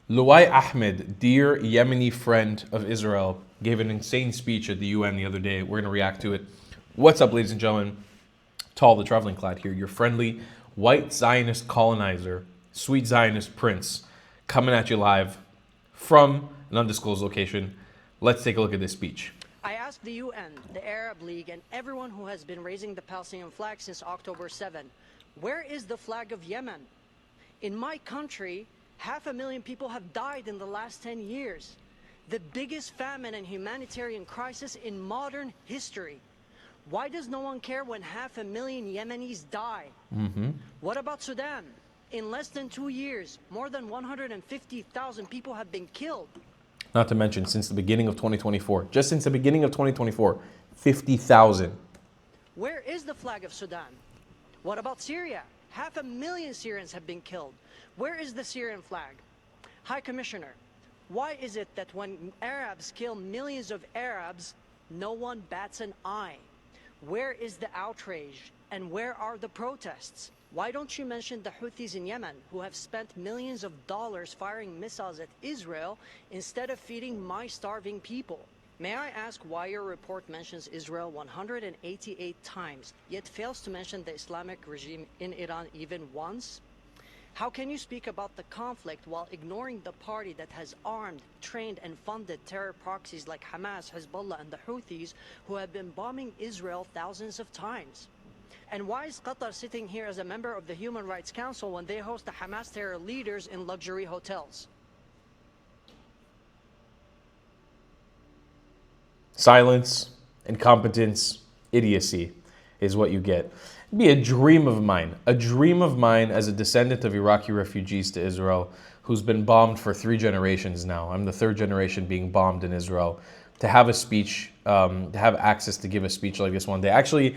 Luai Ahmed, dear Yemeni friend of Israel, gave an insane speech at the UN the other day. We're going to react to it. What's up, ladies and gentlemen? Tall, the traveling clad here, your friendly white Zionist colonizer, sweet Zionist prince, coming at you live from an undisclosed location. Let's take a look at this speech. I ask the UN, the Arab League, and everyone who has been raising the Palestinian flag since October 7, where is the flag of Yemen? In my country, 500,000 people have died in the last 10 years. The biggest famine and humanitarian crisis in modern history. Why does no one care when 500,000 Yemenis die? What about Sudan? In less than 2 years, more than 150,000 people have been killed. Not to mention, since the beginning of 2024, just since the beginning of 2024, 50,000. Where is the flag of Sudan? What about Syria? 500,000 Syrians have been killed. Where is the Syrian flag? High Commissioner, why is it that when Arabs kill millions of Arabs, no one bats an eye? Where is the outrage and where are the protests? Why don't you mention the Houthis in Yemen who have spent millions of dollars firing missiles at Israel instead of feeding my starving people? May I ask why your report mentions Israel 188 times, yet fails to mention the Islamic regime in Iran even once? How can you speak about the conflict while ignoring the party that has armed, trained, and funded terror proxies like Hamas, Hezbollah, and the Houthis who have been bombing Israel thousands of times? And why is Qatar sitting here as a member of the Human Rights Council when they host the Hamas terror leaders in luxury hotels? Silence, incompetence, idiocy is what you get. It'd be a dream of mine as a descendant of Iraqi refugees to Israel who's been bombed for 3 generations now. I'm the 3rd generation being bombed in Israel. To have a speech, to have access to give a speech like this one day. Actually,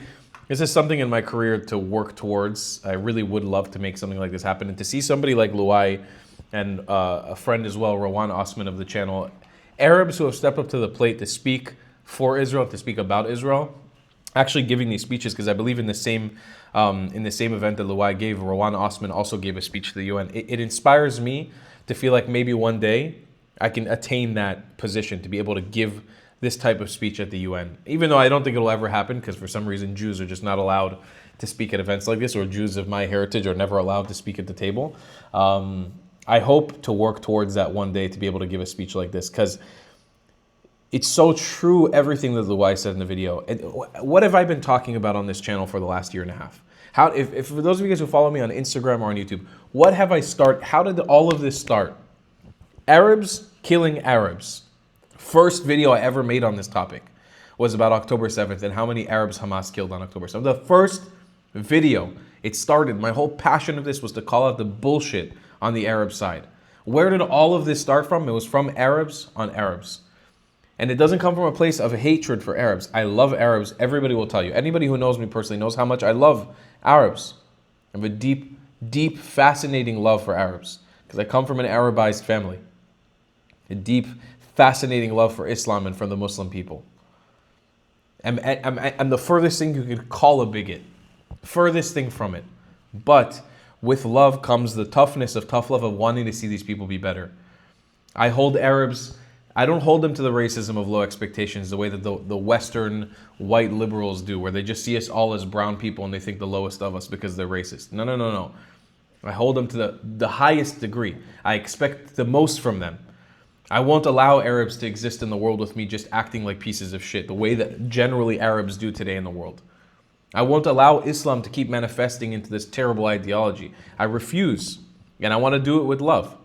this is something in my career to work towards. I really would love to make something like this happen. And to see somebody like Luai and a friend as well, Rowan Osman of the channel, Arabs who have stepped up to the plate to speak for Israel, to speak about Israel, actually giving these speeches, because I believe in the same event that Luai gave, Rowan Osman also gave a speech to the UN. It inspires me to feel like maybe one day I can attain that position, to be able to give this type of speech at the UN. Even though I don't think it'll ever happen, because for some reason Jews are just not allowed to speak at events like this, or Jews of my heritage are never allowed to speak at the table. I hope to work towards that one day, to be able to give a speech like this, because it's so true, everything that Luai said in the video. And what have I been talking about on this channel for the last year and a half? If for those of you guys who follow me on Instagram or on YouTube, how did all of this start? Arabs killing Arabs. First video I ever made on this topic was about October 7th and how many Arabs Hamas killed on October 7th. The first video, it started, my whole passion of this was to call out the bullshit on the Arab side. Where did all of this start from? It was from Arabs on Arabs. And it doesn't come from a place of hatred for Arabs. I love Arabs. Everybody will tell you. Anybody who knows me personally knows how much I love Arabs. I have a deep, deep, fascinating love for Arabs, because I come from an Arabized family. A deep, fascinating love for Islam and for the Muslim people. I'm the furthest thing you could call a bigot. Furthest thing from it. But with love comes the toughness of tough love of wanting to see these people be better. I don't hold them to the racism of low expectations the way that the Western white liberals do, where they just see us all as brown people and they think the lowest of us because they're racist. No. I hold them to the highest degree. I expect the most from them. I won't allow Arabs to exist in the world with me just acting like pieces of shit, the way that generally Arabs do today in the world. I won't allow Islam to keep manifesting into this terrible ideology. I refuse, and I want to do it with love.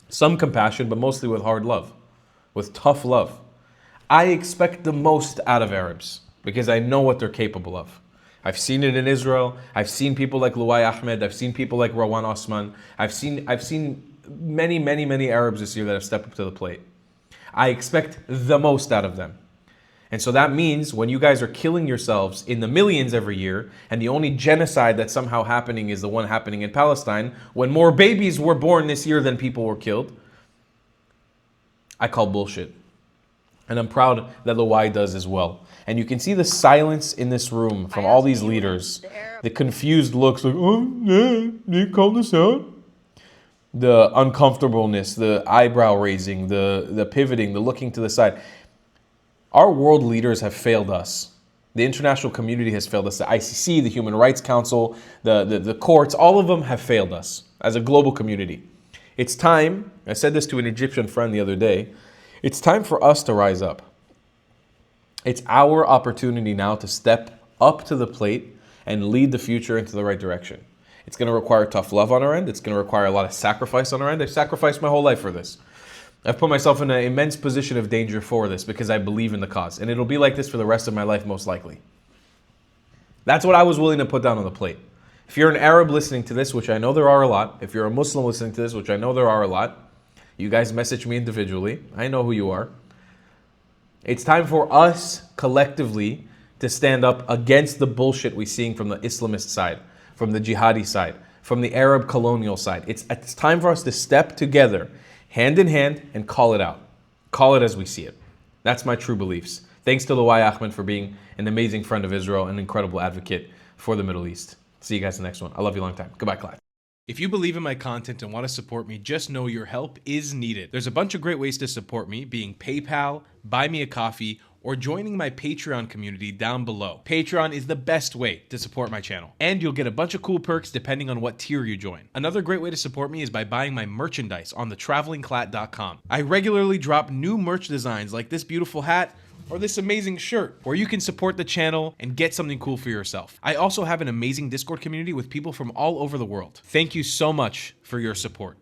Some compassion, but mostly with hard love. With tough love. I expect the most out of Arabs because I know what they're capable of. I've seen it in Israel. I've seen people like Luai Ahmed. I've seen people like Rowan Osman. I've seen many Arabs this year that have stepped up to the plate. I expect the most out of them. And so that means when you guys are killing yourselves in the millions every year, and the only genocide that's somehow happening is the one happening in Palestine, when more babies were born this year than people were killed, I call bullshit. And I'm proud that Luai does as well. And you can see the silence in this room from all these leaders. The confused looks like, oh, yeah, they called us out. the uncomfortableness, the eyebrow raising, the pivoting, the looking to the side. Our world leaders have failed us. The international community has failed us. The ICC, the Human Rights Council, the courts, all of them have failed us as a global community. It's time, I said this to an Egyptian friend the other day, it's time for us to rise up. It's our opportunity now to step up to the plate and lead the future into the right direction. It's going to require tough love on our end. It's going to require a lot of sacrifice on our end. I've sacrificed my whole life for this. I've put myself in an immense position of danger for this because I believe in the cause. And it'll be like this for the rest of my life, most likely. That's what I was willing to put down on the plate. If you're an Arab listening to this, which I know there are a lot, if you're a Muslim listening to this, which I know there are a lot, you guys message me individually. I know who you are. It's time for us collectively to stand up against the bullshit we're seeing from the Islamist side, from the jihadi side, from the Arab colonial side. It's time for us to step together, hand in hand, and call it out. Call it as we see it. That's my true beliefs. Thanks to Luai Ahmed for being an amazing friend of Israel, an incredible advocate for the Middle East. See you guys in the next one. I love you long time. Goodbye, Clyde. If you believe in my content and want to support me, just know your help is needed. There's a bunch of great ways to support me, being PayPal, Buy Me a Coffee, or joining my Patreon community down below. Patreon is the best way to support my channel, and you'll get a bunch of cool perks depending on what tier you join. Another great way to support me is by buying my merchandise on thetravelingclat.com. I regularly drop new merch designs like this beautiful hat, or this amazing shirt, where you can support the channel and get something cool for yourself. I also have an amazing Discord community with people from all over the world. Thank you so much for your support.